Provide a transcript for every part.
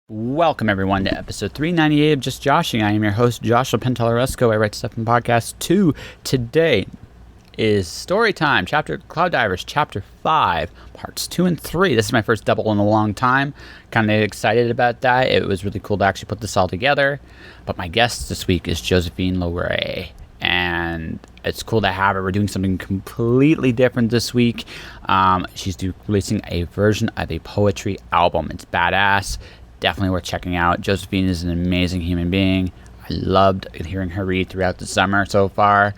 Welcome everyone to episode 398 of Just Joshing. I am your host, Joshua Penteleresco. I write stuff in podcast 2. Today is Storytime, Cloud Divers, Chapter 5, Parts 2 and 3. This is my first double in a long time. Kind of excited about that. It was really cool to actually put this all together. But my guest this week is Josephine LoRe. And it's cool to have her. We're doing something completely different this week. She's releasing a version of a poetry album. It's badass. Definitely worth checking out. Josephine is an amazing human being. I loved hearing her read throughout the summer so far.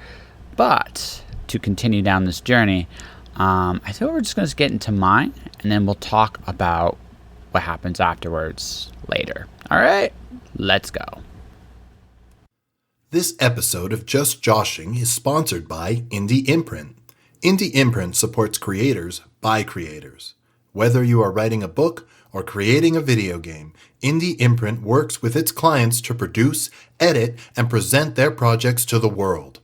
But to continue down this journey, I thought we're just going to get into mine, and then we'll talk about what happens afterwards later. All right, let's go. This episode of Just Joshing is sponsored by Indie Imprint. Indie Imprint supports creators by creators. Whether you are writing a book or creating a video game, Indie Imprint works with its clients to produce, edit, and present their projects to the world.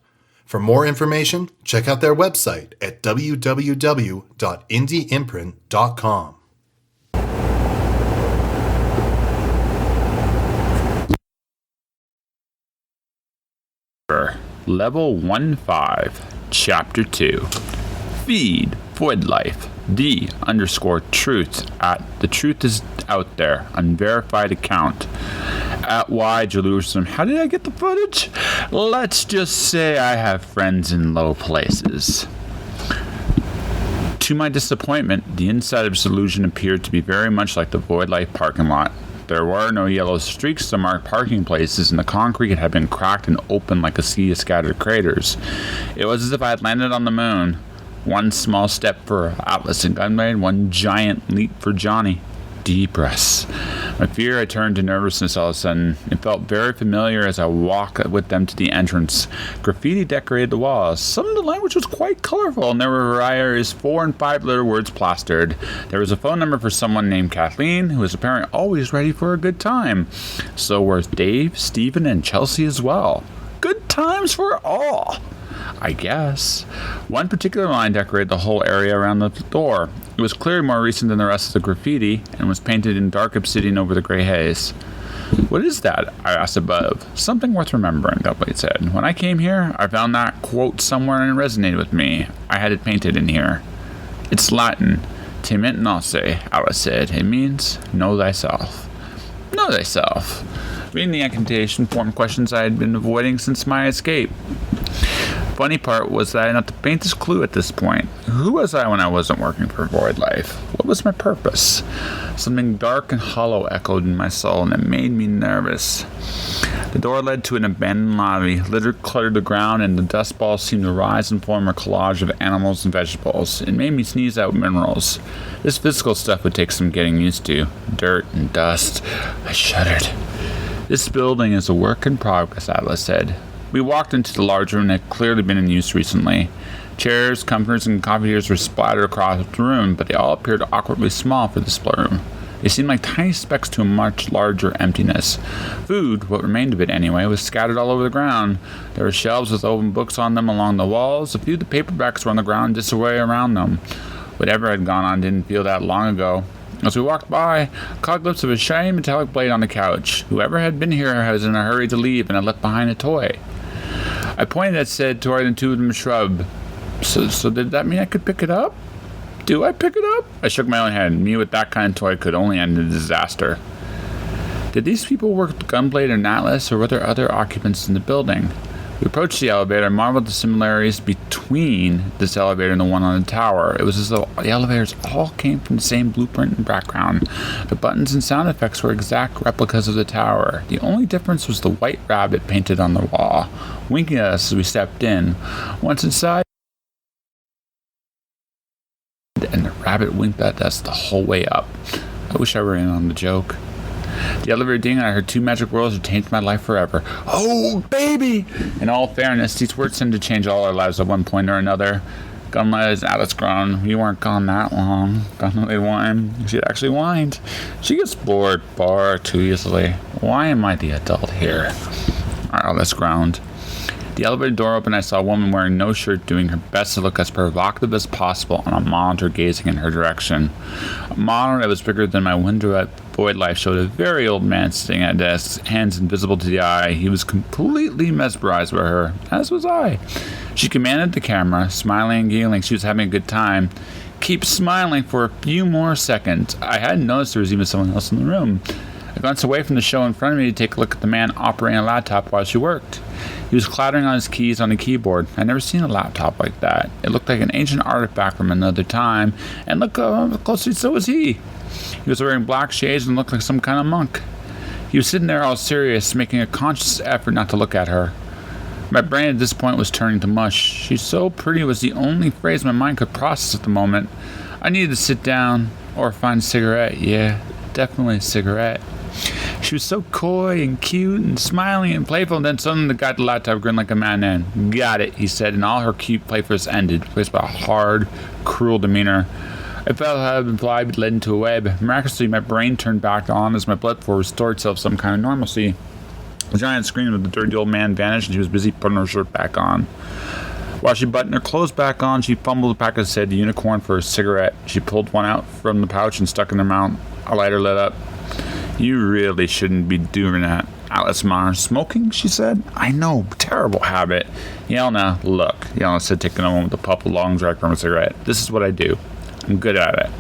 For more information, check out their website at www.indieimprint.com. Level 1-5, Chapter 2. Feed VoidLife. D_truth at the truth is out there, unverified account. At Y Jerusalem. How did I get the footage? Let's just say I have friends in low places. To my disappointment, the inside of Solution appeared to be very much like the VoidLife parking lot. There were no yellow streaks to mark parking places, and the concrete had been cracked and open like a sea of scattered craters. It was as if I had landed on the moon. One small step for Atlas and Gunblade, one giant leap for Johnny. Deep breaths. My fear I turned to nervousness all of a sudden. It felt very familiar as I walked with them to the entrance. Graffiti decorated the walls. Some of the language was quite colorful, and there were various 4- and 5-letter words plastered. There was a phone number for someone named Kathleen, who was apparently always ready for a good time. So were Dave, Stephen, and Chelsea as well. Good times for all, I guess. One particular line decorated the whole area around the door. It was clearly more recent than the rest of the graffiti and was painted in dark obsidian over the gray haze. What is that? I asked above. Something worth remembering, Gunblade said. When I came here, I found that quote somewhere and it resonated with me. I had it painted in here. It's Latin. Te ment nose, Alice said. It means know thyself. Know thyself. Reading the incantation formed questions I had been avoiding since my escape. Funny part was that I had not the faintest clue at this point. Who was I when I wasn't working for VoidLife? What was my purpose? Something dark and hollow echoed in my soul, and it made me nervous. The door led to an abandoned lobby. Litter cluttered the ground, and the dust balls seemed to rise and form a collage of animals and vegetables. It made me sneeze out minerals. This physical stuff would take some getting used to. Dirt and dust. I shuddered. This building is a work in progress, Atlas said. We walked into the large room that had clearly been in use recently. Chairs, comforters, and coffee tables were splattered across the room, but they all appeared awkwardly small for this room. They seemed like tiny specks to a much larger emptiness. Food, what remained of it anyway, was scattered all over the ground. There were shelves with open books on them along the walls. A few of the paperbacks were on the ground and disarray around them. Whatever had gone on didn't feel that long ago. As we walked by, I caught a glimpse of a shiny metallic blade on the couch. Whoever had been here was in a hurry to leave and had left behind a toy. I pointed at said toy and the two of them shrugged. So did that mean I could pick it up? Do I pick it up? I shook my own head. Me with that kind of toy could only end in disaster. Did these people work with Gunblade and Atlas, or were there other occupants in the building? We approached the elevator and marveled at the similarities between this elevator and the one on the tower. It was as though the elevators all came from the same blueprint and background. The buttons and sound effects were exact replicas of the tower. The only difference was the white rabbit painted on the wall, winking at us as we stepped in. Once inside, and the rabbit winked at us the whole way up. I wish I were in on the joke. The elevator ding, and I heard two magic words that changed my life forever. Oh, baby! In all fairness, these words tend to change all our lives at one point or another. Gunblade and Atlas groaned. We weren't gone that long. Gunblade whined. She actually whined. She gets bored far too easily. Why am I the adult here? Atlas groaned. The elevator door opened. I saw a woman wearing no shirt doing her best to look as provocative as possible on a monitor gazing in her direction. A monitor that was bigger than my window at VoidLife showed a very old man sitting at a desk, hands invisible to the eye. He was completely mesmerized by her, as was I. She commanded the camera, smiling and giggling. She was having a good time. Keep smiling for a few more seconds. I hadn't noticed there was even someone else in the room. I glanced away from the show in front of me to take a look at the man operating a laptop while she worked. He was clattering on his keys on the keyboard. I'd never seen a laptop like that. It looked like an ancient artifact from another time, and look closely, so was he. He was wearing black shades and looked like some kind of monk. He was sitting there all serious, making a conscious effort not to look at her. My brain at this point was turning to mush. She's so pretty was the only phrase my mind could process at the moment. I needed to sit down or find a cigarette. Yeah, definitely a cigarette. She was so coy and cute and smiling and playful, and then suddenly the guy at the laptop grinned like a madman. Got it, he said, and all her cute playfulness ended, replaced by a hard, cruel demeanor. I felt I had been led into a web. Miraculously, my brain turned back on as my blood flow restored itself some kind of normalcy. The giant screen of the dirty old man vanished, and she was busy putting her shirt back on. While she buttoned her clothes back on, she fumbled the pack of said unicorn for a cigarette. She pulled one out from the pouch and stuck in her mouth. A lighter lit up. You really shouldn't be doing that, Alice Marr. Smoking, she said. I know, terrible habit. Yelena, look, Yelena said, taking a moment with a puff of long drag from a cigarette. This is what I do. I'm good at it.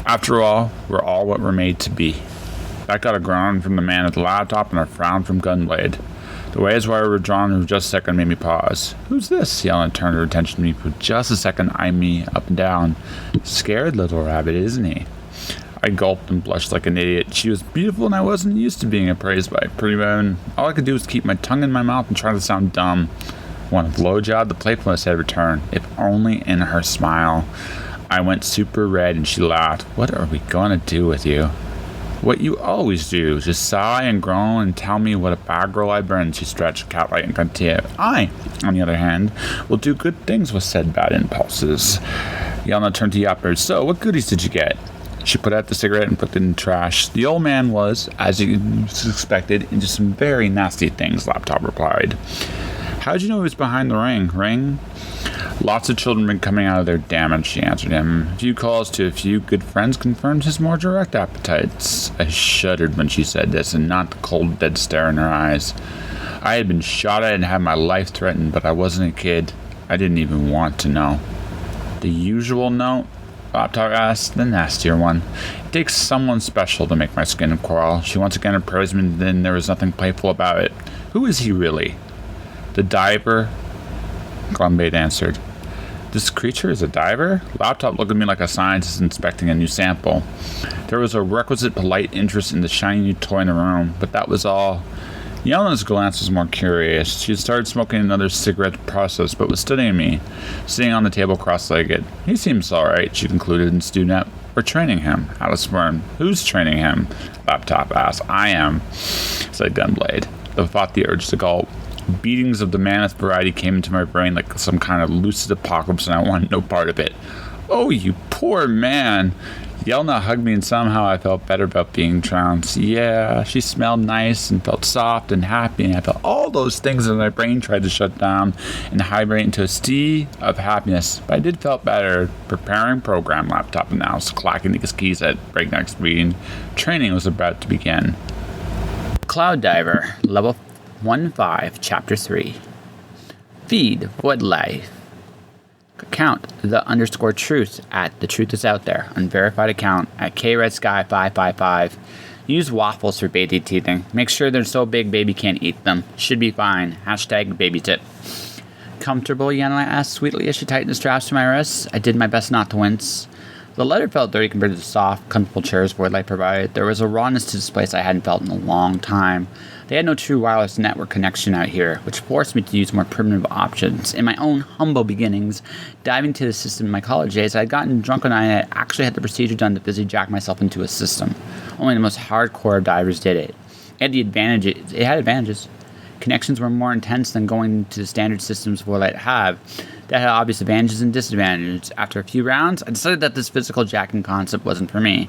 After all, we're all what we're made to be. I got a groan from the man at the laptop and a frown from Gunblade. The way his wire were drawn for just a second made me pause. Who's this? Yelena turned her attention to me for just a second, eyeing me up and down. Scared little rabbit, isn't he? I gulped and blushed like an idiot. She was beautiful, and I wasn't used to being appraised by pretty women. All I could do was keep my tongue in my mouth and try to sound dumb. When a blowjob, the playfulness had returned, if only in her smile. I went super red, and she laughed. What are we going to do with you? What you always do, just sigh and groan and tell me what a bad girl I've been. She stretched cat-like and continued. I, on the other hand, will do good things with said bad impulses. Yelena turned to the operator. So, what goodies did you get? She put out the cigarette and put it in the trash. The old man was, as you expected, into some very nasty things, Laptop replied. How'd you know he was behind the ring? Ring? Lots of children been coming out of their damage, she answered him. A few calls to a few good friends confirmed his more direct appetites. I shuddered when she said this, and not the cold, dead stare in her eyes. I had been shot at and had my life threatened, but I wasn't a kid. I didn't even want to know. The usual note? Laptop asked, the nastier one. It takes someone special to make my skin crawl. She once again appraised me, and then there was nothing playful about it. Who is he really? The diver? Gunblade answered. This creature is a diver? Laptop looked at me like a scientist inspecting a new sample. There was a requisite polite interest in the shiny new toy in the room, but that was all. Yelena's glance was more curious. She had started smoking another cigarette process, but was studying me, sitting on the table cross-legged. He seems alright, she concluded, and stood up. We're training him. Alice squirmed. Who's training him? Laptop asked. I am, said Gunblade. The fought the urge to gulp. Beatings of the mammoth variety came into my brain like some kind of lucid apocalypse, and I wanted no part of it. Oh, you poor man. Yelena hugged me, and somehow I felt better about being trounced. Yeah, she smelled nice and felt soft and happy, and I felt all those things that my brain tried to shut down and hibernate into a sea of happiness. But I did felt better. Preparing program, Laptop announced, clacking his keys at breakneck speed. Training was about to begin. Cloud Diver, Level 1-5, Chapter 3. Feed VoidLife. Account _truth at The Truth Is Out There. Unverified account at KRedSky555. Use waffles for baby teething. Make sure they're so big baby can't eat them. Should be fine. #baby tip. Comfortable? Yelena asked sweetly as she tightened the straps to my wrists. I did my best not to wince. The leather felt dirty compared to the soft, comfortable chairs VoidLife provided. There was a rawness to this place I hadn't felt in a long time. They had no true wireless network connection out here, which forced me to use more primitive options. In my own humble beginnings, diving to the system in my college days, I had gotten drunk and I actually had the procedure done to physically jack myself into a system. Only the most hardcore of divers did it. It had advantages. Connections were more intense than going to the standard systems VoidLife have. That had obvious advantages and disadvantages. After a few rounds, I decided that this physical jacking concept wasn't for me.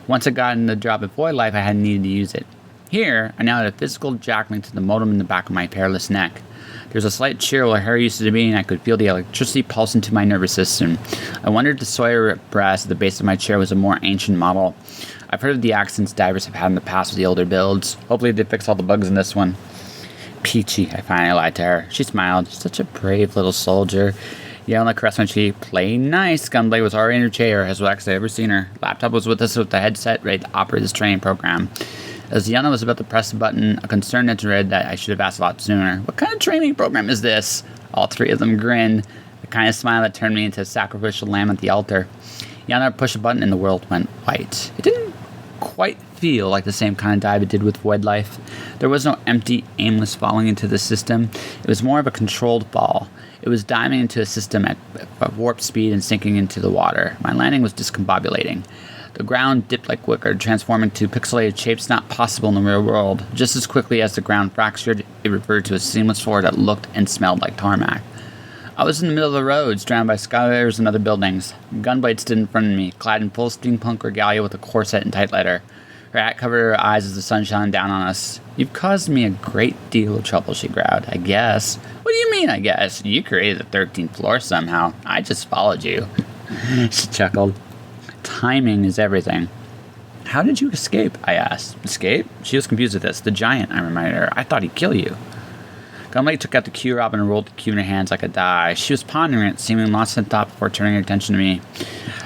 Once I got in the job at VoidLife, I hadn't needed to use it. Here, I now had a physical jackling to the modem in the back of my hairless neck. There was a slight chill where hair used to be, and I could feel the electricity pulse into my nervous system. I wondered if the Sawyer brass at the base of my chair was a more ancient model. I've heard of the accidents divers have had in the past with the older builds. Hopefully they fix all the bugs in this one. Peachy, I finally lied to her. She smiled. Such a brave little soldier. Yelling across my cheek. Play nice. Gunblade was already in her chair, as relaxed as I'd ever seen her. Laptop was with us with the headset ready to operate this training program. As Yana was about to press the button, a concerned answer read that I should have asked a lot sooner. What kind of training program is this? All three of them grinned, the kind of smile that turned me into a sacrificial lamb at the altar. Yana pushed a button and the world went white. It didn't quite feel like the same kind of dive it did with VoidLife. There was no empty, aimless falling into the system. It was more of a controlled fall. It was diving into a system at warp speed and sinking into the water. My landing was discombobulating. The ground dipped like wicker, transforming to pixelated shapes not possible in the real world. Just as quickly as the ground fractured, it reverted to a seamless floor that looked and smelled like tarmac. I was in the middle of the road, surrounded by skylares and other buildings. Gunblade stood in front of me, clad in full steampunk regalia with a corset and tight leather. Her hat covered her eyes as the sun shone down on us. You've caused me a great deal of trouble, she growled. I guess. What do you mean, I guess? You created the 13th floor somehow. I just followed you. She chuckled. Timing is everything. How did you escape? I asked. Escape? She was confused with this. The giant, I reminded her. I thought he'd kill you. Gunblade took out the cue rob and rolled the cue in her hands like a die. She was pondering it, seeming lost in thought before turning her attention to me.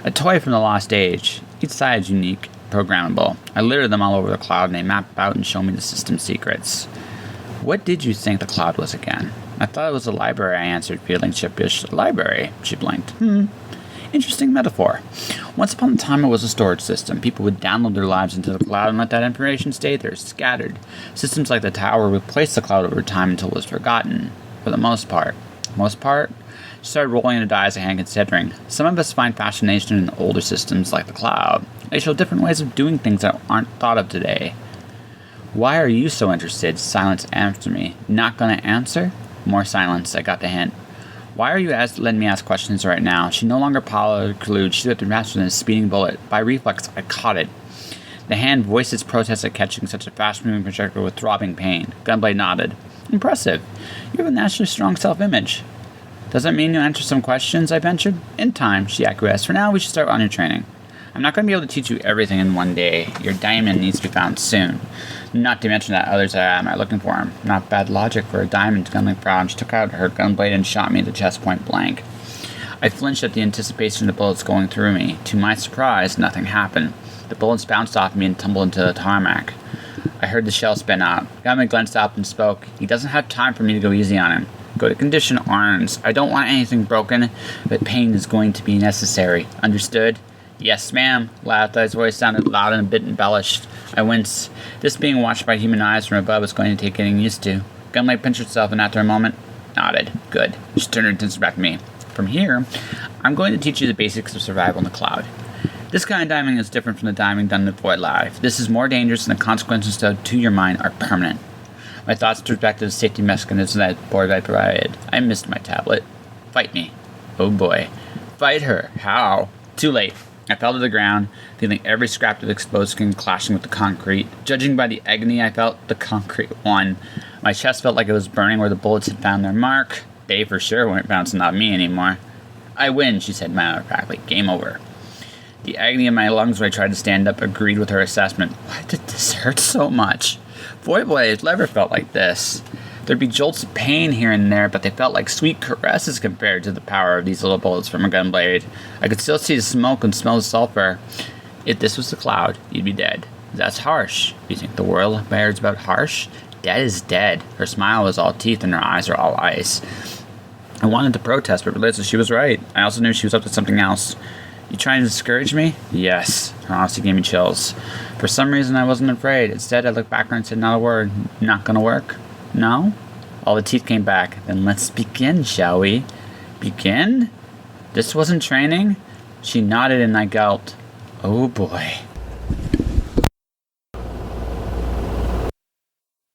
A toy from the lost age. Each side is unique, programmable. I littered them all over the cloud, and they map out and show me the system's secrets. What did you think the cloud was again? I thought it was a library, I answered, feeling sheepish. A library? She blinked. Interesting metaphor. Once upon a time, it was a storage system. People would download their lives into the cloud and let that information stay there, scattered. Systems like the tower replaced the cloud over time until it was forgotten. For the most part. Most part? She started rolling the dice a hand considering. Some of us find fascination in older systems like the cloud. They show different ways of doing things that aren't thought of today. Why are you so interested? Silence answered me. Not gonna answer? More silence. I got the hint. Why are you letting me ask questions right now? She no longer collude. She looked faster than a speeding bullet. By reflex, I caught it. The hand voiced its protest at catching such a fast-moving projectile with throbbing pain. Gunblade nodded. Impressive. You have a naturally strong self-image. Does that mean you'll answer some questions? I ventured. In time, she acquiesced. For now, we should start on your training. I'm not going to be able to teach you everything in one day. Your diamond needs to be found soon. Not to mention that others are looking for him. Not bad logic for a diamond, Gunblade frowned. She took out her gunblade and shot me in the chest point blank. I flinched at the anticipation of the bullets going through me. To my surprise, nothing happened. The bullets bounced off me and tumbled into the tarmac. I heard the shell spin out. Gunblade glanced up and spoke. He doesn't have time for me to go easy on him. Go to condition arms. I don't want anything broken, but pain is going to be necessary. Understood? Yes, ma'am. Lathi's voice sounded loud and a bit embellished. I winced. This being watched by human eyes from above was going to take getting used to. Gunblade pinched herself and after a moment, nodded. Good. She turned her attention back to me. From here, I'm going to teach you the basics of survival in the cloud. This kind of diving is different from the diving done in VoidLife. This is more dangerous and the consequences to your mind are permanent. My thoughts turned back to the safety mechanism that VoidLife provided. I missed my tablet. Fight me. Oh boy. Fight her. How? Too late. I fell to the ground, feeling every scrap of exposed skin clashing with the concrete. Judging by the agony I felt, the concrete won. My chest felt like it was burning where the bullets had found their mark. They for sure weren't bouncing, not me anymore. I win, she said matter-of-factly. Game over. The agony in my lungs when I tried to stand up agreed with her assessment. Why did this hurt so much? VoidLife never felt like this. There'd be jolts of pain here and there, but they felt like sweet caresses compared to the power of these little bullets from a gunblade. I could still see the smoke and smell the sulfur. If this was the cloud, you'd be dead. That's harsh. You think the world bears about harsh? Dead is dead. Her smile was all teeth and her eyes are all ice. I wanted to protest, but realized she was right. I also knew she was up to something else. You trying to discourage me? Yes. Her honesty gave me chills. For some reason, I wasn't afraid. Instead, I looked back at her and said not a word. Not gonna work? No? All the teeth came back. Then let's begin, shall we? Begin? This wasn't training? She nodded and I gulped. Oh boy.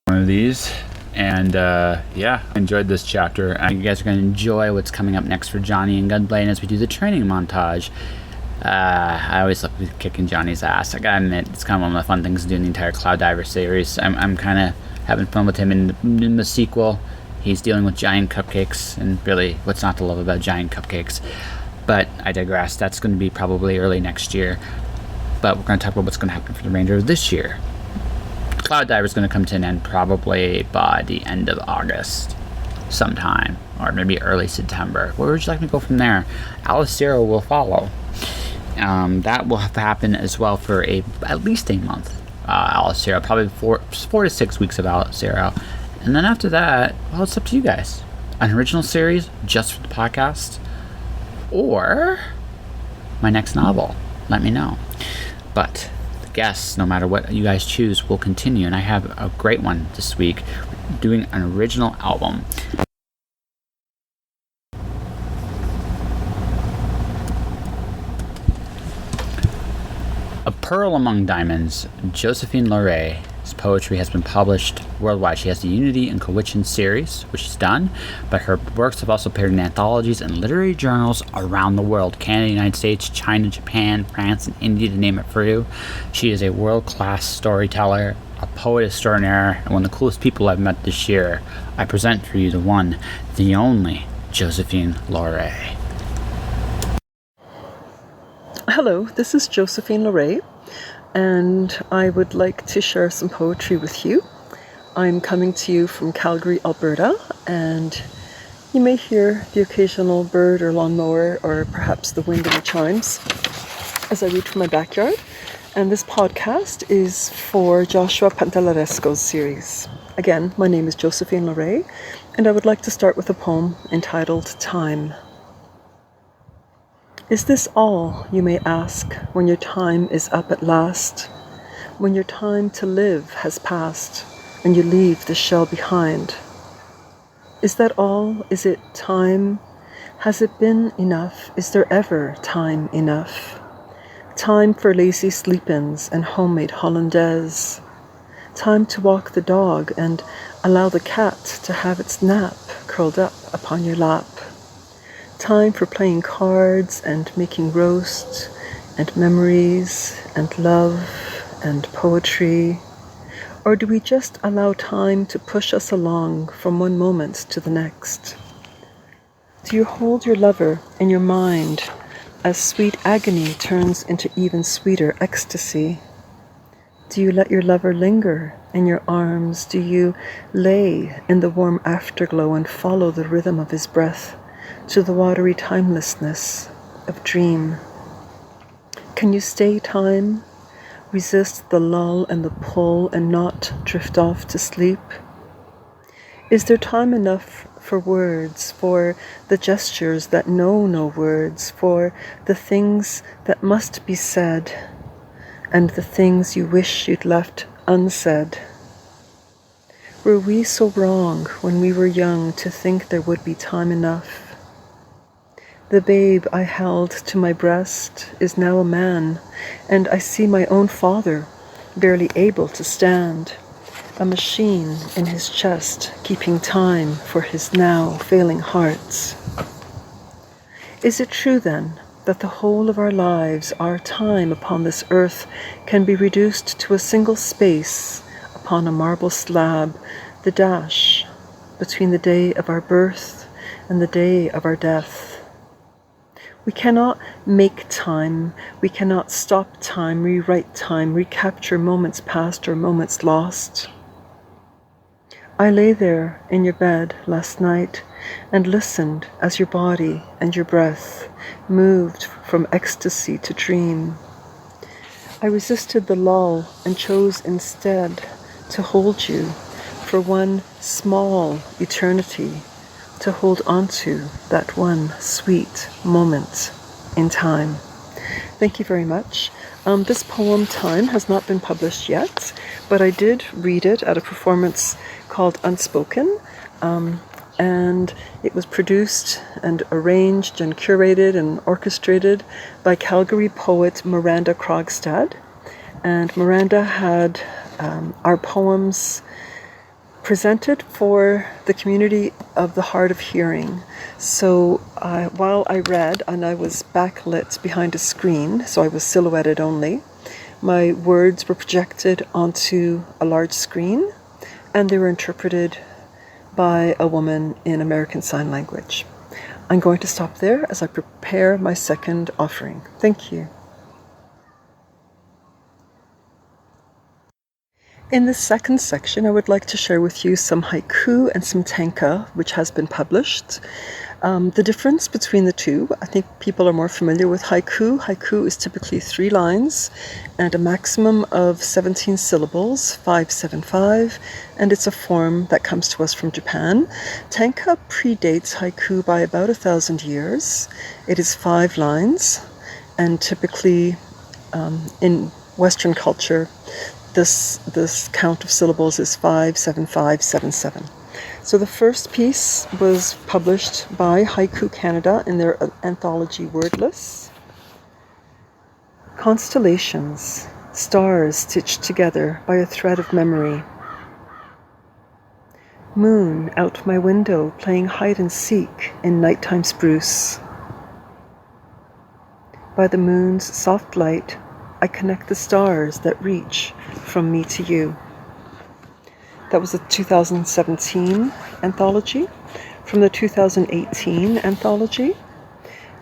One of these. And yeah, I enjoyed this chapter. You guys are going to enjoy what's coming up next for Johnny and Gunblade as we do the training montage. I always love kicking Johnny's ass. I gotta admit, it's kind of one of the fun things doing the entire Cloud Diver series. I'm kind of having fun with him in the sequel. He's dealing with giant cupcakes, and really, what's not to love about giant cupcakes? But I digress. That's going to be probably early next year. But we're going to talk about what's going to happen for the remainder of this year. Cloud Diver is going to come to an end probably by the end of August sometime, or maybe early September. Where would you like me to go from there? Alice Zero will follow. That will have to happen as well for at least a month. Alice Zero, probably 4 to 6 weeks of Alice Zero. And then after that, well, it's up to you guys. An original series just for the podcast, or my next novel. Let me know. But the guests, no matter what you guys choose, will continue. And I have a great one this week, doing an original album. A Pearl Among Diamonds, Josephine LoRe's poetry has been published worldwide. She has the Unity and Cowichan series, which she's done, but her works have also appeared in anthologies and literary journals around the world: Canada, United States, China, Japan, France, and India, to name a few. She is a world-class storyteller, a poet extraordinaire, and one of the coolest people I've met this year. I present for you the one, the only, Josephine LoRe. Hello, this is Josephine LoRe, and I would like to share some poetry with you. I'm coming to you from Calgary, Alberta, and you may hear the occasional bird or lawnmower, or perhaps the wind and the chimes as I read from my backyard. And this podcast is for Joshua Pantalaresco's series. Again, my name is Josephine LoRe, and I would like to start with a poem entitled Time. Is this all, you may ask, when your time is up at last? When your time to live has passed, and you leave the shell behind? Is that all? Is it time? Has it been enough? Is there ever time enough? Time for lazy sleep-ins and homemade hollandaise. Time to walk the dog and allow the cat to have its nap curled up upon your lap. Time for playing cards and making roast and memories and love and poetry. Or do we just allow time to push us along from one moment to the next? Do you hold your lover in your mind as sweet agony turns into even sweeter ecstasy? Do you let your lover linger in your arms? Do you lay in the warm afterglow and follow the rhythm of his breath to the watery timelessness of dream? Can you stay time, resist the lull and the pull, and not drift off to sleep? Is there time enough for words, for the gestures that know no words, for the things that must be said, and the things you wish you'd left unsaid? Were we so wrong when we were young to think there would be time enough? The babe I held to my breast is now a man, and I see my own father, barely able to stand, a machine in his chest, keeping time for his now failing hearts. Is it true then that the whole of our lives, our time upon this earth, can be reduced to a single space upon a marble slab, the dash between the day of our birth and the day of our death? We cannot make time, we cannot stop time, rewrite time, recapture moments past or moments lost. I lay there in your bed last night and listened as your body and your breath moved from ecstasy to dream. I resisted the lull and chose instead to hold you for one small eternity, to hold onto that one sweet moment in time. Thank you very much. This poem, Time, has not been published yet, but I did read it at a performance called Unspoken, and it was produced and arranged and curated and orchestrated by Calgary poet Miranda Krogstad. And Miranda had our poems presented for the community of the hard of hearing. So while I read, and I was backlit behind a screen, so I was silhouetted only, my words were projected onto a large screen, and they were interpreted by a woman in American Sign Language. I'm going to stop there as I prepare my second offering. Thank you. In the second section, I would like to share with you some haiku and some tanka, which has been published. The difference between the two, I think people are more familiar with haiku. Haiku is typically 3 lines and a maximum of 17 syllables, 575, and it's a form that comes to us from Japan. Tanka predates haiku by about 1,000 years. It is 5 lines, and typically in Western culture, this count of syllables is 57577. So the first piece was published by Haiku Canada in their anthology Wordless. Constellations, stars stitched together by a thread of memory. Moon out my window playing hide and seek in nighttime spruce. By the moon's soft light, I connect the stars that reach from me to you. That was a 2017 anthology. From the 2018 anthology,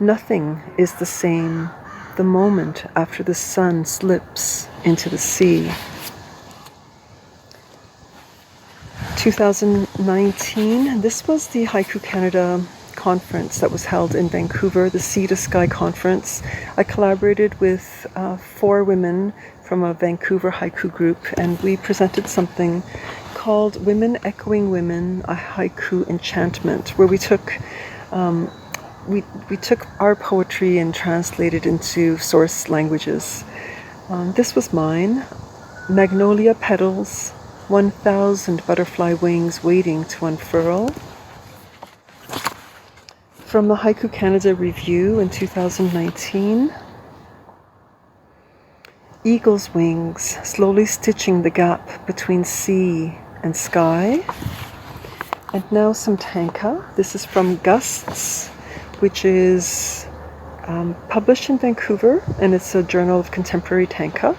Nothing is the same the moment after the sun slips into the sea. 2019, this was the Haiku Canada conference that was held in Vancouver, the Sea to Sky conference. I collaborated with 4 women from a Vancouver haiku group, and we presented something called Women Echoing Women, a Haiku Enchantment, where we took we took our poetry and translated into source languages. This was mine. Magnolia petals, 1,000 butterfly wings waiting to unfurl. From the Haiku Canada Review in 2019, Eagle's wings slowly stitching the gap between sea and sky. And now some tanka. This is from Gusts, which is published in Vancouver, and it's a journal of contemporary tanka.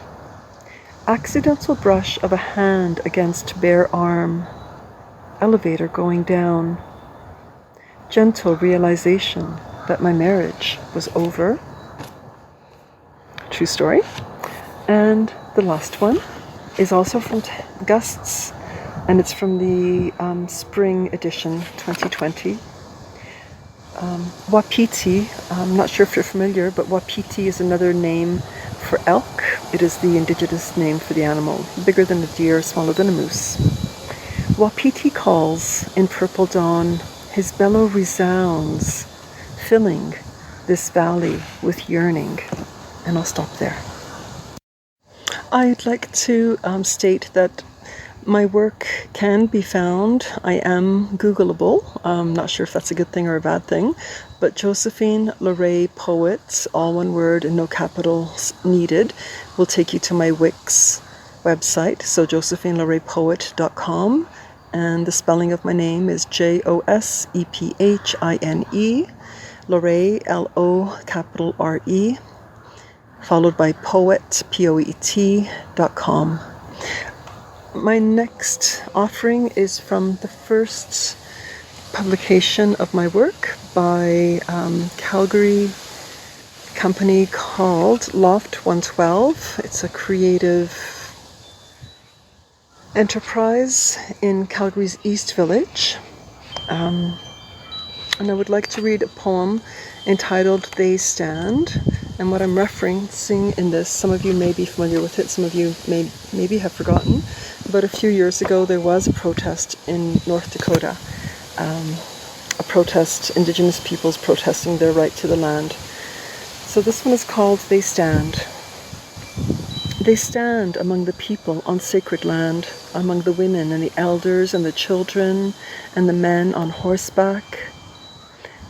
Accidental brush of a hand against bare arm. Elevator going down. Gentle realization that my marriage was over. True story. And the last one is also from Gusts, and it's from the spring edition 2020. Wapiti, I'm not sure if you're familiar, but wapiti is another name for elk. It is the indigenous name for the animal, bigger than a deer, smaller than a moose. Wapiti calls in purple dawn, his bellow resounds, filling this valley with yearning. And I'll stop there. I'd like to state that my work can be found. I am Googleable. I'm not sure if that's a good thing or a bad thing, but Josephine LoRe Poet, all one word and no capitals needed, will take you to my Wix website, so josephinelorepoet.com, and the spelling of my name is Josephine, LoRe, LO, followed by poet, POET.com. My next offering is from the first publication of my work by Calgary company called Loft 112. It's a creative enterprise in Calgary's East Village. And I would like to read a poem entitled They Stand. And what I'm referencing in this, some of you may be familiar with it, some of you maybe have forgotten, but a few years ago there was a protest in North Dakota, a protest, Indigenous peoples protesting their right to the land. So this one is called They Stand. They stand among the people on sacred land, among the women and the elders and the children and the men on horseback.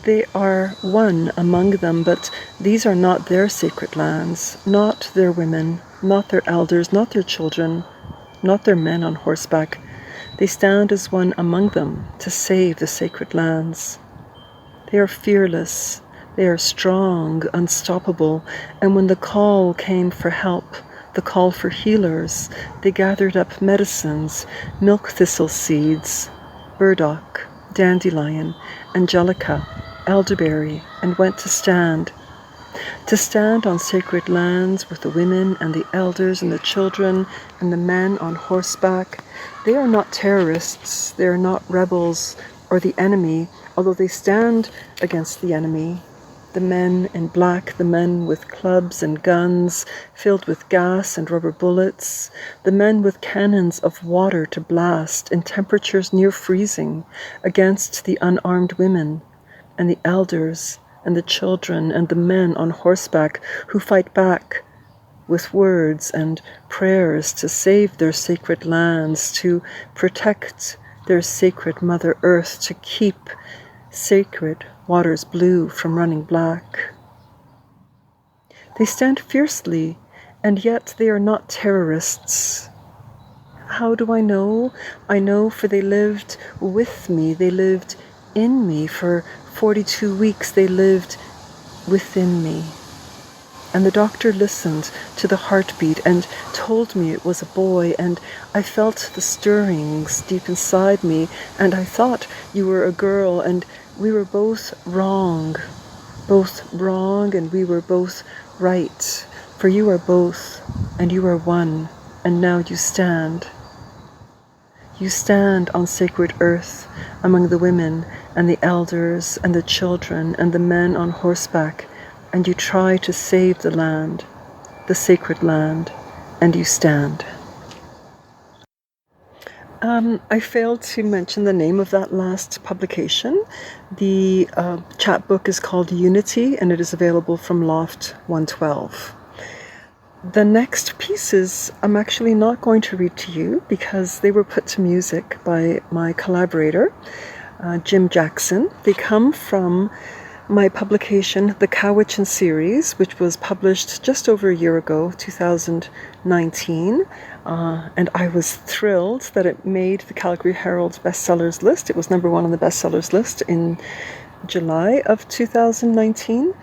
They are one among them, but these are not their sacred lands, not their women, not their elders, not their children, not their men on horseback. They stand as one among them to save the sacred lands. They are fearless, they are strong, unstoppable, and when the call came for help, the call for healers, they gathered up medicines, milk thistle seeds, burdock, dandelion, angelica, elderberry, and went to stand on sacred lands with the women and the elders and the children and the men on horseback. They are not terrorists, they are not rebels or the enemy, although they stand against the enemy. The men in black, the men with clubs and guns filled with gas and rubber bullets, the men with cannons of water to blast in temperatures near freezing against the unarmed women, and the elders and the children and the men on horseback who fight back with words and prayers to save their sacred lands, to protect their sacred Mother Earth, to keep sacred waters blue from running black. They stand fiercely, and yet they are not terrorists. How do I know? I know, for they lived with me, they lived in me. For 42 weeks they lived within me. And the doctor listened to the heartbeat and told me it was a boy, and I felt the stirrings deep inside me, and I thought you were a girl, and we were both wrong, and we were both right. For you are both, and you are one, and now you stand. You stand on sacred earth among the women and the elders and the children and the men on horseback, and you try to save the land, the sacred land, and you stand. I failed to mention the name of that last publication. The chapbook is called Unity, and it is available from Loft 112. The next pieces I'm actually not going to read to you because they were put to music by my collaborator, Jim Jackson. They come from my publication, The Cowichan Series, which was published just over a year ago, 2019. And I was thrilled that it made the Calgary Herald bestsellers list. It was number 1 on the bestsellers list in July of 2019.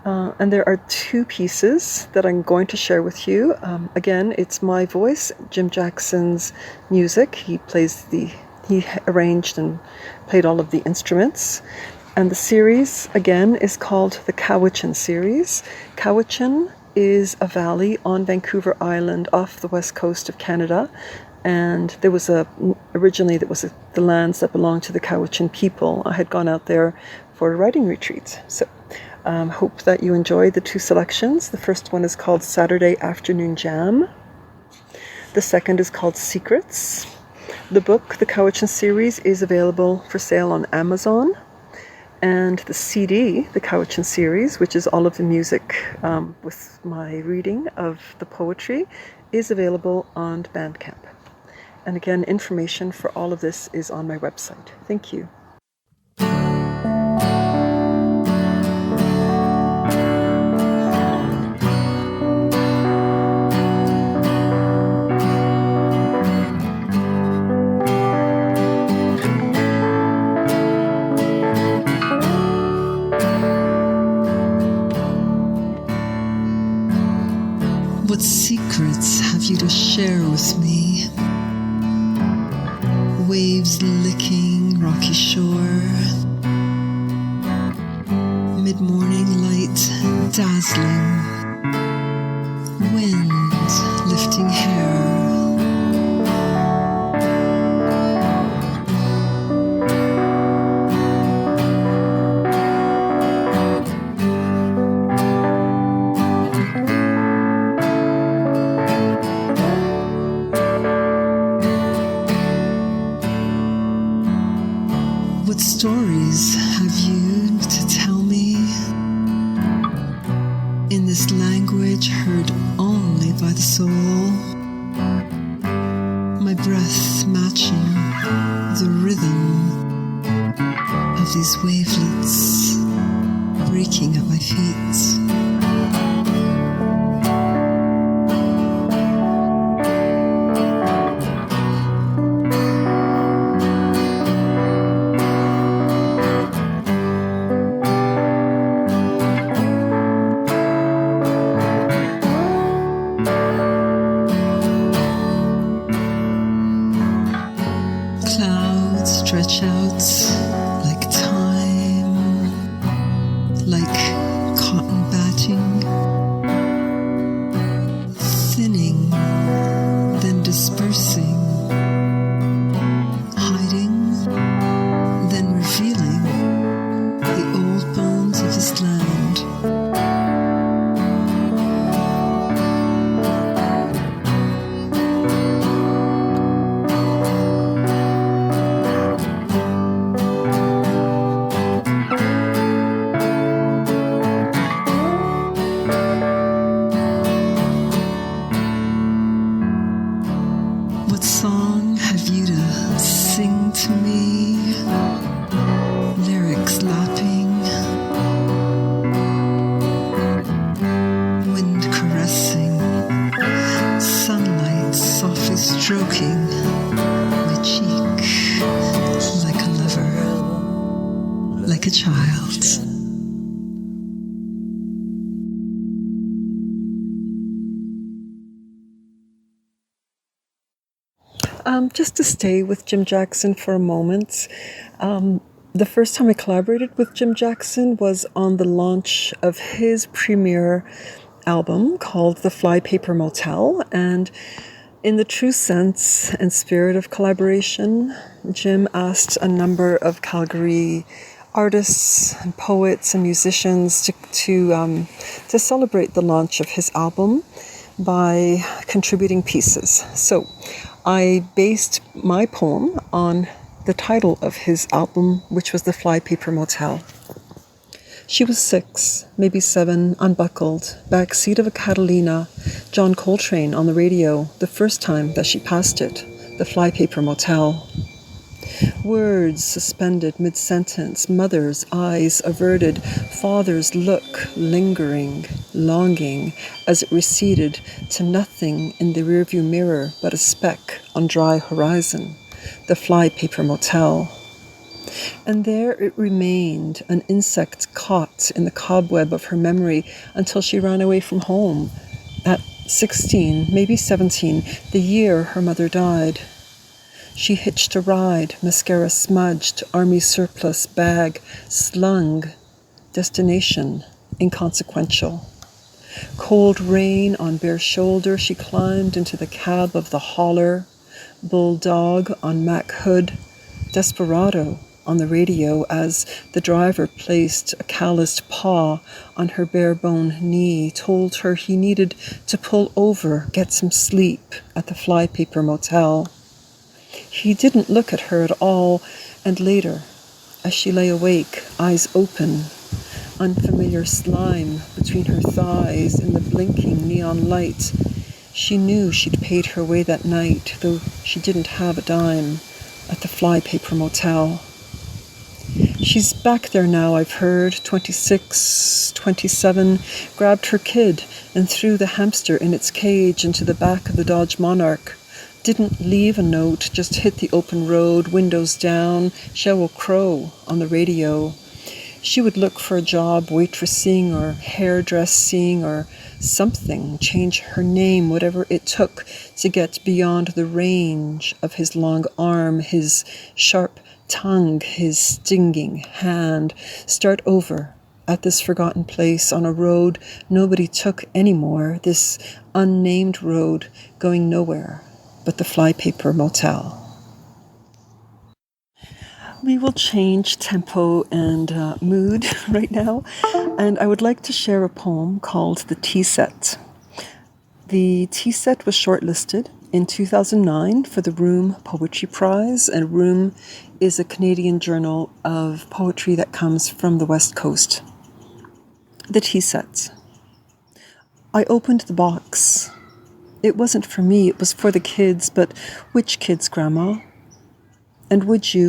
And there are 2 pieces that I'm going to share with you. Again, it's my voice, Jim Jackson's music. He arranged and played all of the instruments. And the series, again, is called the Cowichan Series. Cowichan is a valley on Vancouver Island off the west coast of Canada. And there was originally the lands that belonged to the Cowichan people. I had gone out there for a writing retreat. So hope that you enjoy the 2 selections. The first one is called Saturday Afternoon Jam. The second is called Secrets. The book, the Cowichan Series, is available for sale on Amazon. And the CD, the Cowichan Series, which is all of the music with my reading of the poetry, is available on Bandcamp. And again, information for all of this is on my website. Thank you. What secrets have you to share with me? Waves licking rocky shore, mid-morning light dazzling, wind lifting hair. What stories have you to tell me in this language heard only by the soul? My breath matching the rhythm of these wavelets breaking at my feet. Clouds stretch out like time, like cotton batting, thinning, then dispersing, hiding, then revealing the old bones of his land. What song have you to sing to me? Lyrics lapping, wind caressing, sunlight softly stroking my cheek like a lover, like a child. Just to stay with Jim Jackson for a moment, the first time I collaborated with Jim Jackson was on the launch of his premiere album called The Flypaper Motel, and in the true sense and spirit of collaboration, Jim asked a number of Calgary artists and poets and musicians to celebrate the launch of his album by contributing pieces. So I based my poem on the title of his album, which was The Flypaper Motel. She was 6, maybe 7, unbuckled, backseat of a Catalina, John Coltrane on the radio, the first time that she passed it, the Flypaper Motel. Words suspended mid-sentence, mother's eyes averted, father's look lingering, longing, as it receded to nothing in the rearview mirror but a speck on dry horizon, the Flypaper Motel. And there it remained, an insect caught in the cobweb of her memory until she ran away from home at 16, maybe 17, the year her mother died. She hitched a ride, mascara smudged, army surplus bag slung, destination inconsequential. Cold rain on bare shoulder, she climbed into the cab of the hauler, bulldog on Mac hood, desperado on the radio as the driver placed a calloused paw on her bare-bone knee, told her he needed to pull over, get some sleep at the Flypaper Motel. He didn't look at her at all, and later, as she lay awake, eyes open, unfamiliar slime between her thighs in the blinking neon light, she knew she'd paid her way that night, though she didn't have a dime, at the Flypaper Motel. She's back there now, I've heard, 26, 27, grabbed her kid and threw the hamster in its cage into the back of the Dodge Monarch. Didn't leave a note, just hit the open road, windows down, Sheryl Crow on the radio. She would look for a job, waitressing or hairdressing or something, change her name, whatever it took to get beyond the range of his long arm, his sharp tongue, his stinging hand, start over at this forgotten place on a road nobody took anymore, this unnamed road going nowhere but the Flypaper Motel. We will change tempo and mood right now, and I would like to share a poem called The Tea Set. The Tea Set was shortlisted in 2009 for the Room Poetry Prize, and Room is a Canadian journal of poetry that comes from the West Coast. The Tea Set. I opened the box. It wasn't for me, it was for the kids, but which kids, Grandma? And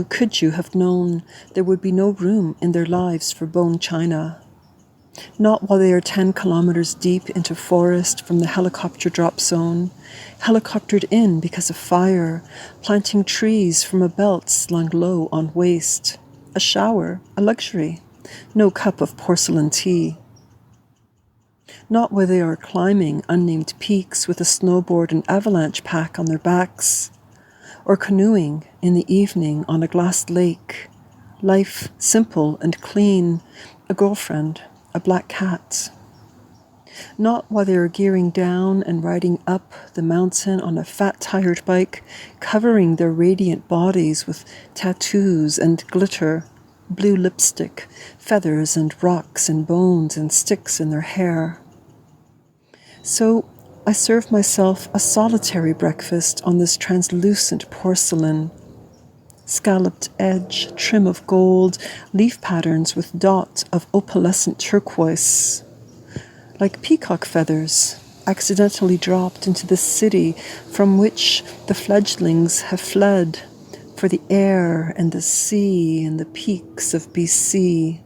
could you have known there would be no room in their lives for bone china? Not while they are 10 kilometers deep into forest from the helicopter drop zone, helicoptered in because of fire, planting trees from a belt slung low on waist, a shower, a luxury, no cup of porcelain tea. Not where they are climbing unnamed peaks with a snowboard and avalanche pack on their backs, or canoeing in the evening on a glassed lake. Life simple and clean, a girlfriend, a black cat. Not while they are gearing down and riding up the mountain on a fat tired bike, covering their radiant bodies with tattoos and glitter, blue lipstick, feathers and rocks and bones and sticks in their hair. So I serve myself a solitary breakfast on this translucent porcelain, scalloped edge, trim of gold, leaf patterns with dot of opalescent turquoise, like peacock feathers accidentally dropped into the city from which the fledglings have fled for the air and the sea and the peaks of BC.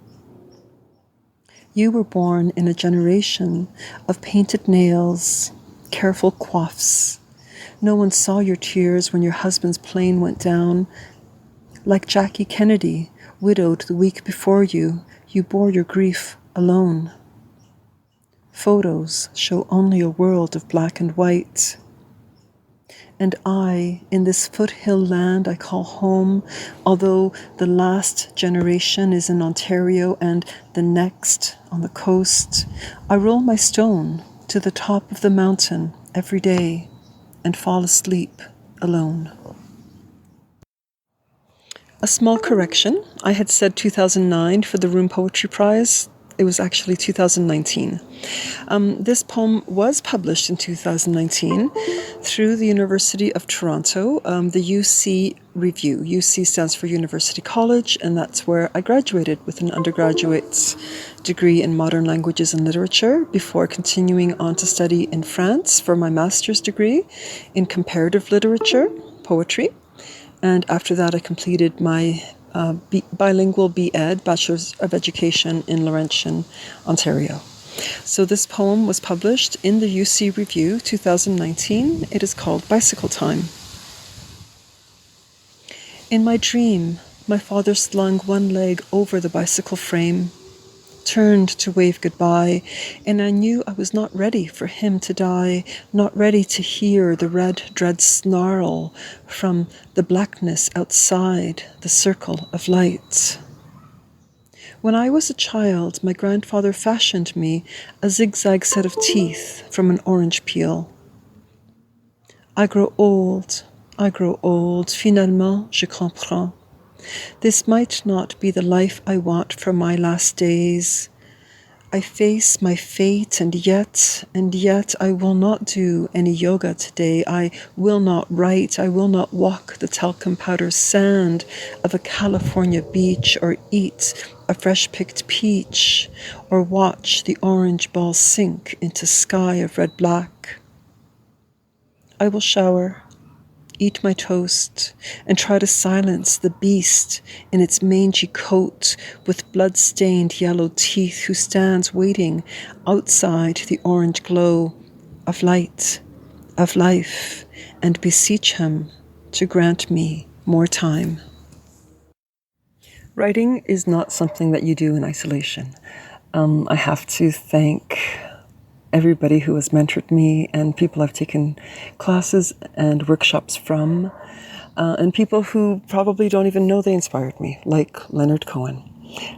You were born in a generation of painted nails, careful coiffes. No one saw your tears when your husband's plane went down. Like Jackie Kennedy, widowed the week before you, you bore your grief alone. Photos show only a world of black and white. And I, in this foothill land I call home, although the last generation is in Ontario and the next on the coast, I roll my stone to the top of the mountain every day and fall asleep alone. A small correction. I had said 2009 for the Room Poetry Prize. It was actually 2019. This poem was published in 2019 through the University of Toronto, the UC Review. UC stands for University College, and that's where I graduated with an undergraduate's degree in modern languages and literature before continuing on to study in France for my master's degree in comparative literature, poetry. And after that, I completed my bilingual B.Ed, Bachelor's of Education in Laurentian, Ontario. So this poem was published in the UC Review 2019. It is called Bicycle Time. In my dream, my father slung one leg over the bicycle frame, turned to wave goodbye, and I knew I was not ready for him to die, not ready to hear the red dread snarl from the blackness outside the circle of light. When I was a child, my grandfather fashioned me a zigzag set of teeth from an orange peel. I grow old, finalement je comprends. This might not be the life I want for my last days. I face my fate, and yet I will not do any yoga today. I will not write. I will not walk the talcum powder sand of a California beach, or eat a fresh-picked peach, or watch the orange ball sink into sky of red-black. I will shower, eat my toast, and try to silence the beast in its mangy coat with blood-stained yellow teeth who stands waiting outside the orange glow of light, of life, and beseech him to grant me more time. Writing is not something that you do in isolation. I have to thank everybody who has mentored me and people I've taken classes and workshops from, and people who probably don't even know they inspired me, like Leonard Cohen.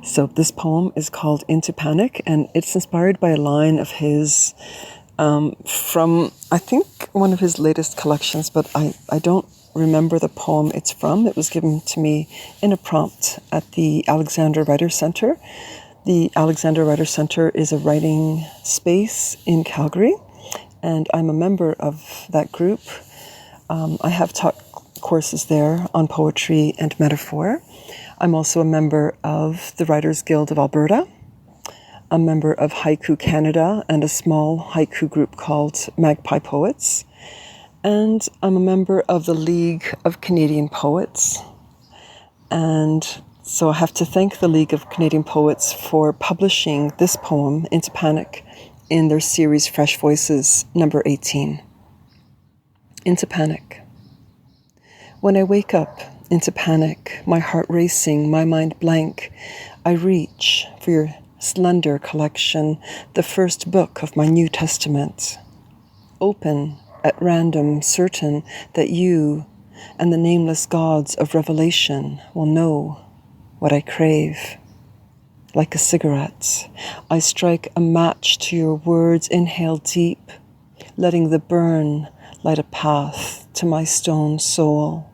So this poem is called Into Panic, and it's inspired by a line of his from, I think, one of his latest collections, but I don't remember the poem it's from. It was given to me in a prompt at the Alexandra Writers Centre. The Alexandra Writers Centre is a writing space in Calgary, and I'm a member of that group. I have taught courses there on poetry and metaphor. I'm also a member of the Writers Guild of Alberta, a member of Haiku Canada and a small haiku group called Magpie Poets, and I'm a member of the League of Canadian Poets. And so I have to thank the League of Canadian Poets for publishing this poem, Into Panic, in their series Fresh Voices, number 18. Into Panic. When I wake up into panic, my heart racing, my mind blank, I reach for your slender collection, the first book of my New Testament. Open at random, certain that you, and the nameless gods of revelation will know what I crave. Like a cigarette, I strike a match to your words, inhale deep, letting the burn light a path to my stone soul.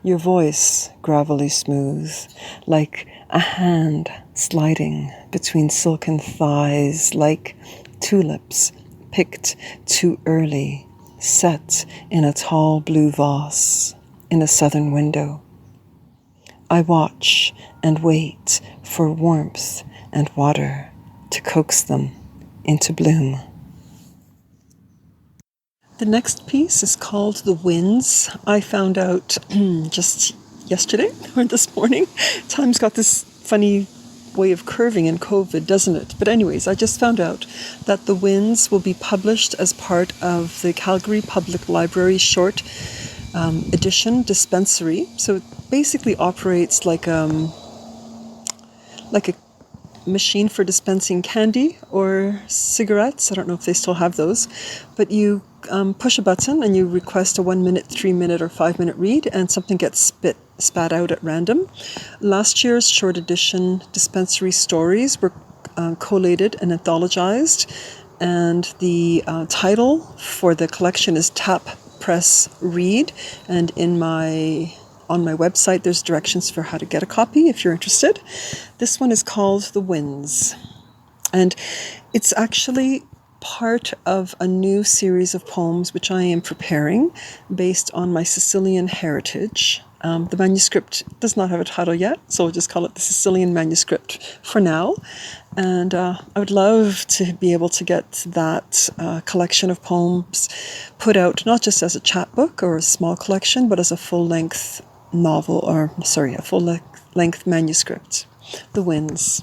Your voice gravelly smooth, like a hand sliding between silken thighs, like tulips picked too early, set in a tall blue vase in a southern window. I watch and wait for warmth and water to coax them into bloom. The next piece is called The Winds. I found out just yesterday or this morning. Time's got this funny way of curving in COVID, doesn't it? But anyways, I just found out that The Winds will be published as part of the Calgary Public Library short edition dispensary. So it basically operates like a machine for dispensing candy or cigarettes. I don't know if they still have those, but you push a button and you request a 1 minute, 3 minute, or 5 minute read, and something gets spat out at random. Last year's short edition dispensary stories were collated and anthologized, and the title for the collection is Tap, Press, Read, and on my website, there's directions for how to get a copy if you're interested. This one is called The Winds, and it's actually part of a new series of poems which I am preparing based on my Sicilian heritage. The manuscript does not have a title yet, so I'll just call it the Sicilian manuscript for now. And I would love to be able to get that collection of poems put out, not just as a chapbook or a small collection, but as a full-length a full-length manuscript. The Winds.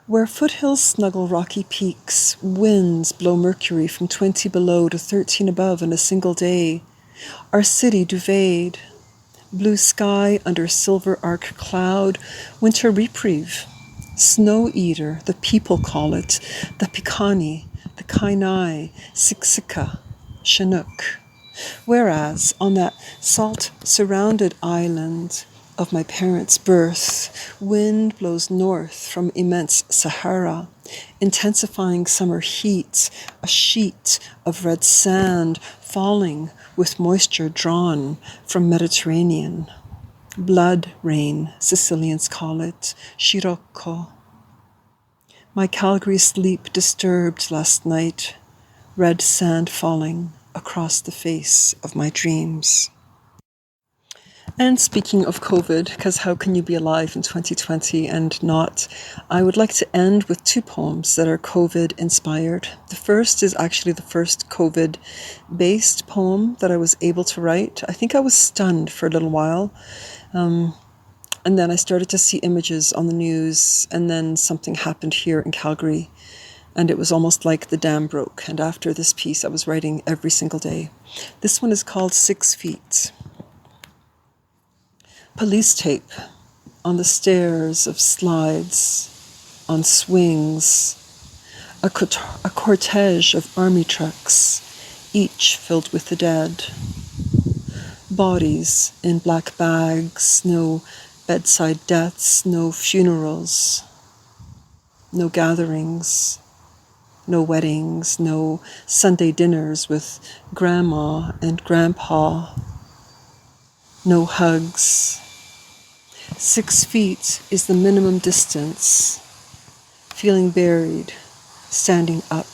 Where foothills snuggle rocky peaks, winds blow mercury from 20 below to 13 above in a single day. Our city duvade. Blue sky under silver arc cloud, winter reprieve. Snow eater, the people call it, the Picani, the Kainai, Siksika, Chinook. Whereas on that salt-surrounded island of my parents' birth, wind blows north from immense Sahara, intensifying summer heat, a sheet of red sand falling with moisture drawn from Mediterranean. Blood rain, Sicilians call it, Scirocco. My Calgary sleep disturbed last night, red sand falling across the face of my dreams. And speaking of COVID, because how can you be alive in 2020 and not? I would like to end with two poems that are COVID inspired. The first is actually the first COVID based poem that I was able to write. I think I was stunned for a little while. And then I started to see images on the news, and then something happened here in Calgary. And it was almost like the dam broke. And after this piece, I was writing every single day. This one is called 6 Feet. Police tape on the stairs of slides, on swings, a cortege of army trucks, each filled with the dead. Bodies in black bags, no bedside deaths, no funerals, no gatherings, no weddings, no Sunday dinners with grandma and grandpa, no hugs. 6 feet is the minimum distance, feeling buried, standing up.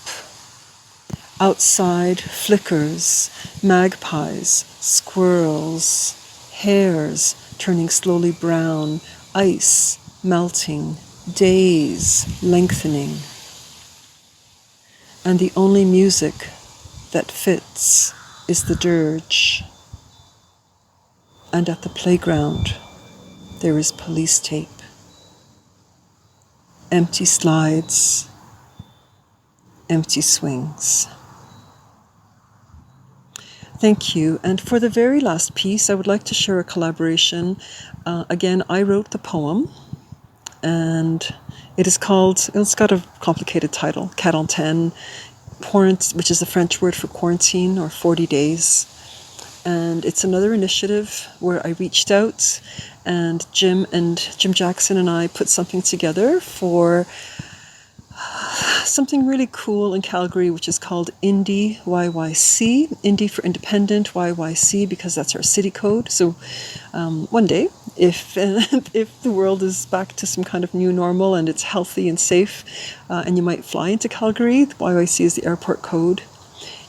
Outside flickers, magpies, squirrels, hares turning slowly brown, ice melting, days lengthening. And the only music that fits is the dirge. And at the playground, there is police tape. Empty slides, empty swings. Thank you. And for the very last piece, I would like to share a collaboration. Again, I wrote the poem, and it's got a complicated title, Quarantaine, which is the French word for quarantine or 40 days. and it's another initiative where I reached out, and Jim Jackson and I put something together for something really cool in Calgary, which is called Indie YYC. Indie for independent, YYC because that's our city code. So one day, if the world is back to some kind of new normal and it's healthy and safe, and you might fly into Calgary, the YYC is the airport code.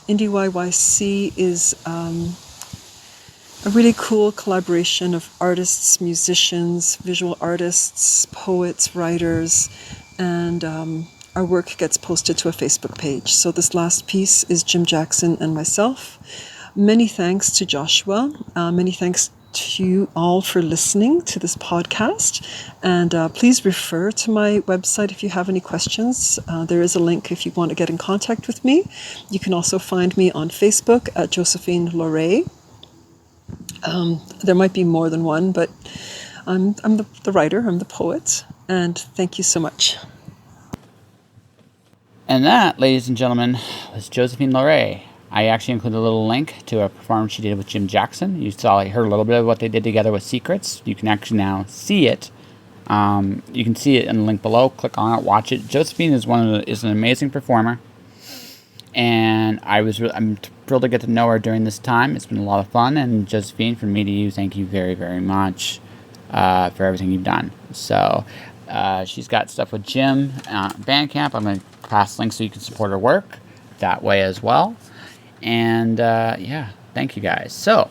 Indie YYC is a really cool collaboration of artists, musicians, visual artists, poets, writers, and our work gets posted to a Facebook page. So this last piece is Jim Jackson and myself. Many thanks to Joshua. Many thanks to you all for listening to this podcast. And please refer to my website if you have any questions. There is a link if you want to get in contact with me. You can also find me on Facebook at Josephine LoRe. There might be more than one, but I'm the writer, I'm the poet, and thank you so much. And that, ladies and gentlemen, was Josephine LoRe. I actually included a little link to a performance she did with Jim Jackson. You heard a little bit of what they did together with Secrets. You can actually now see it. You can see it in the link below. Click on it, watch it. Josephine is an amazing performer, and I'm thrilled to get to know her during this time. It's been a lot of fun, and Josephine, from me to you, thank you very, very much for everything you've done. So she's got stuff with Jim Bandcamp. I'm going to pass links so you can support her work that way as well. And thank you guys. So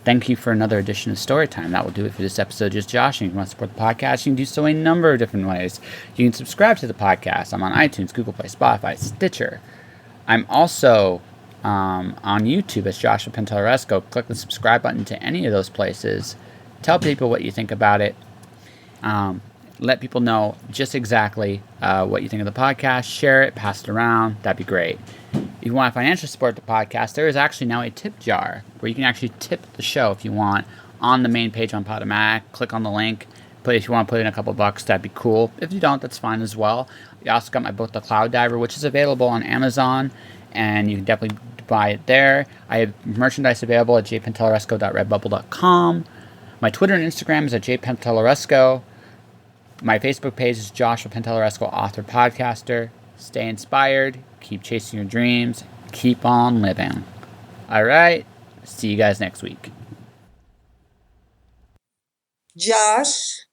thank you for another edition of Storytime. That will do it for this episode. Just Josh. If you want to support the podcast, you can do so a number of different ways. You can subscribe to the podcast. I'm on iTunes, Google Play, Spotify, Stitcher. I'm also on YouTube as Joshua Penteloresco. Click the subscribe button to any of those places. Tell people what you think about it. Let people know just exactly what you think of the podcast. Share it, pass it around. That'd be great. If you want to financially support the podcast, there is actually now a tip jar where you can actually tip the show if you want on the main page on Podomatic. Click on the link. If you want to put in a couple bucks, that'd be cool. If you don't, that's fine as well. You also got my book, The Cloud Diver, which is available on Amazon, and you can definitely buy it there. I have merchandise available at jpenteloresco.redbubble.com. My Twitter and Instagram is at jpenteloresco. My Facebook page is Joshua Penteloresco, author, podcaster. Stay inspired. Keep chasing your dreams. Keep on living. All right. See you guys next week. Josh.